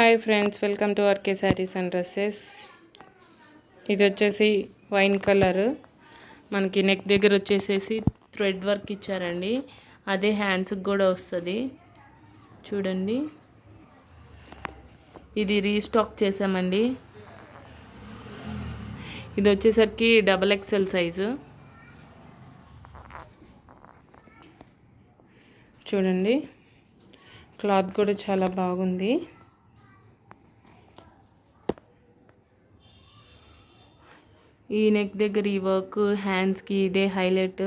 Hi friends, welcome to RK sarees and dresses. ఇది వచ్చేసి wine colour, మనకి నెక్ దగ్గర వచ్చేసేసి థ్రెడ్ వర్క్ ఇచ్చారండి. అదే హ్యాండ్స్కి కూడా వస్తుంది చూడండి. ఇది రీస్టాక్ చేసామండి. ఇది వచ్చేసరికి XXL సైజు చూడండి. క్లాత్ కూడా చాలా బాగుంది. ఈ నెక్ దగ్గర ఈ వర్క్ హ్యాండ్స్కి ఇదే హైలైట్.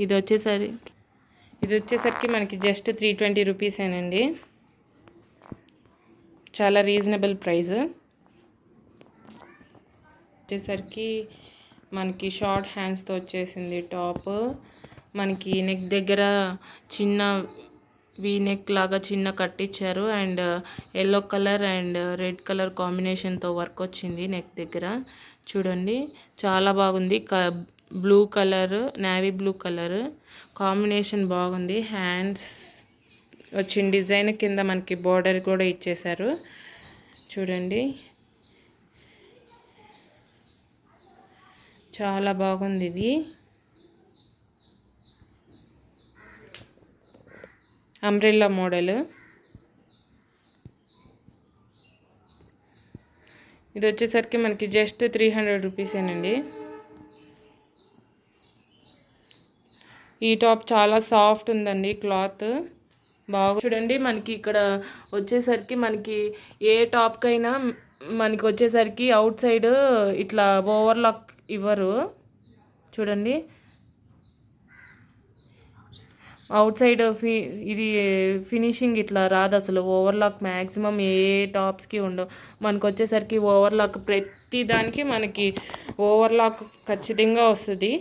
ఇది వచ్చేసరికి మనకి జస్ట్ 320 రూపీసేనండి. చాలా రీజనబుల్ ప్రైస్. వచ్చేసరికి మనకి షార్ట్ హ్యాండ్స్తో వచ్చేసింది టాప్. మనకి నెక్ దగ్గర చిన్న నెక్ లాగా చిన్న కట్ ఇచ్చారు and yellow colour and red colour కాంబినేషన్తో వర్క్ వచ్చింది నెక్ దగ్గర చూడండి. చాలా బాగుంది. Blue colour, navy blue colour combination బాగుంది. హ్యాండ్స్ వచ్చిన డిజైన్ కింద మనకి బోర్డర్ కూడా ఇచ్చేశారు చూడండి. చాలా బాగుంది. ఇది అంబ్రెల్లా మోడల్. ఇది వచ్చేసరికి మనకి జస్ట్ 300 రూపీసేనండి. ఈ టాప్ చాలా సాఫ్ట్ ఉందండి, క్లాత్ బాగా చూడండి. మనకి ఇక్కడ వచ్చేసరికి మనకి ఏ టాప్కైనా మనకి వచ్చేసరికి అవుట్ సైడ్ ఇట్లా ఓవర్లాక్ ఇవ్వరు చూడండి. అవుట్ సైడ్ ఇది ఫినిషింగ్ ఇట్లా రాదు అసలు. ఓవర్లాక్ మ్యాక్సిమం ఏ టాప్స్కి ఉండవు. మనకు వచ్చేసరికి ఓవర్లాక్ ప్రతి దానికి మనకి ఓవర్లాక్ ఖచ్చితంగా వస్తుంది.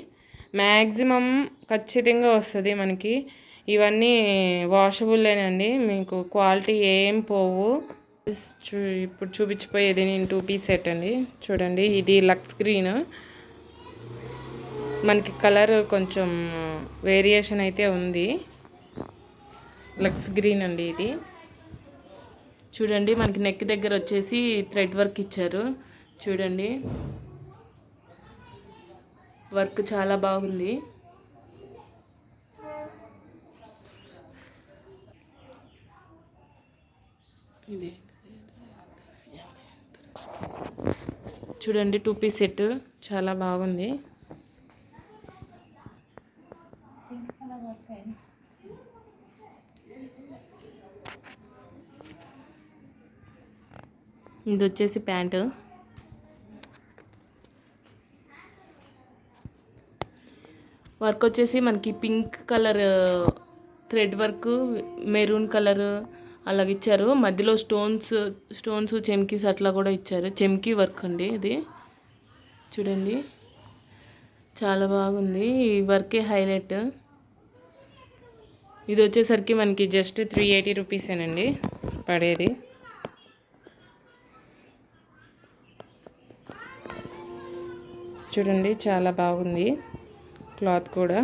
మ్యాక్సిమం ఖచ్చితంగా వస్తుంది మనకి. ఇవన్నీ వాషబుల్లేనండి, మీకు క్వాలిటీ ఏం పోవు. ఇప్పుడు చూపించిపోయేది నేను 2 పీస్ సెట్ అండి చూడండి. ఇది లక్స్ గ్రీన్, మనకి కలర్ కొంచెం వేరియేషన్ అయితే ఉంది. లక్స్ గ్రీన్ అండి ఇది చూడండి. మనకి నెక్ దగ్గర వచ్చేసి థ్రెడ్ వర్క్ ఇచ్చారు చూడండి. వర్క్ చాలా బాగుంది. ఇది చూడండి 2 పీస్ సెట్ చాలా బాగుంది. ఇది వచ్చేసి ప్యాంటు. వర్క్ వచ్చేసి మనకి pink colour thread work, maroon colour అలాగ ఇచ్చారు. మధ్యలో స్టోన్స్ చెమ్కీస్ అట్లా కూడా ఇచ్చారు. చెమ్కీ వర్క్ అండి ఇది చూడండి. చాలా బాగుంది. ఈ వర్కే హైలైట్. ఇది వచ్చేసరికి మనకి జస్ట్ 380 రూపీసేనండి పడేది. చూడండి చాలా బాగుంది క్లాత్ కూడా.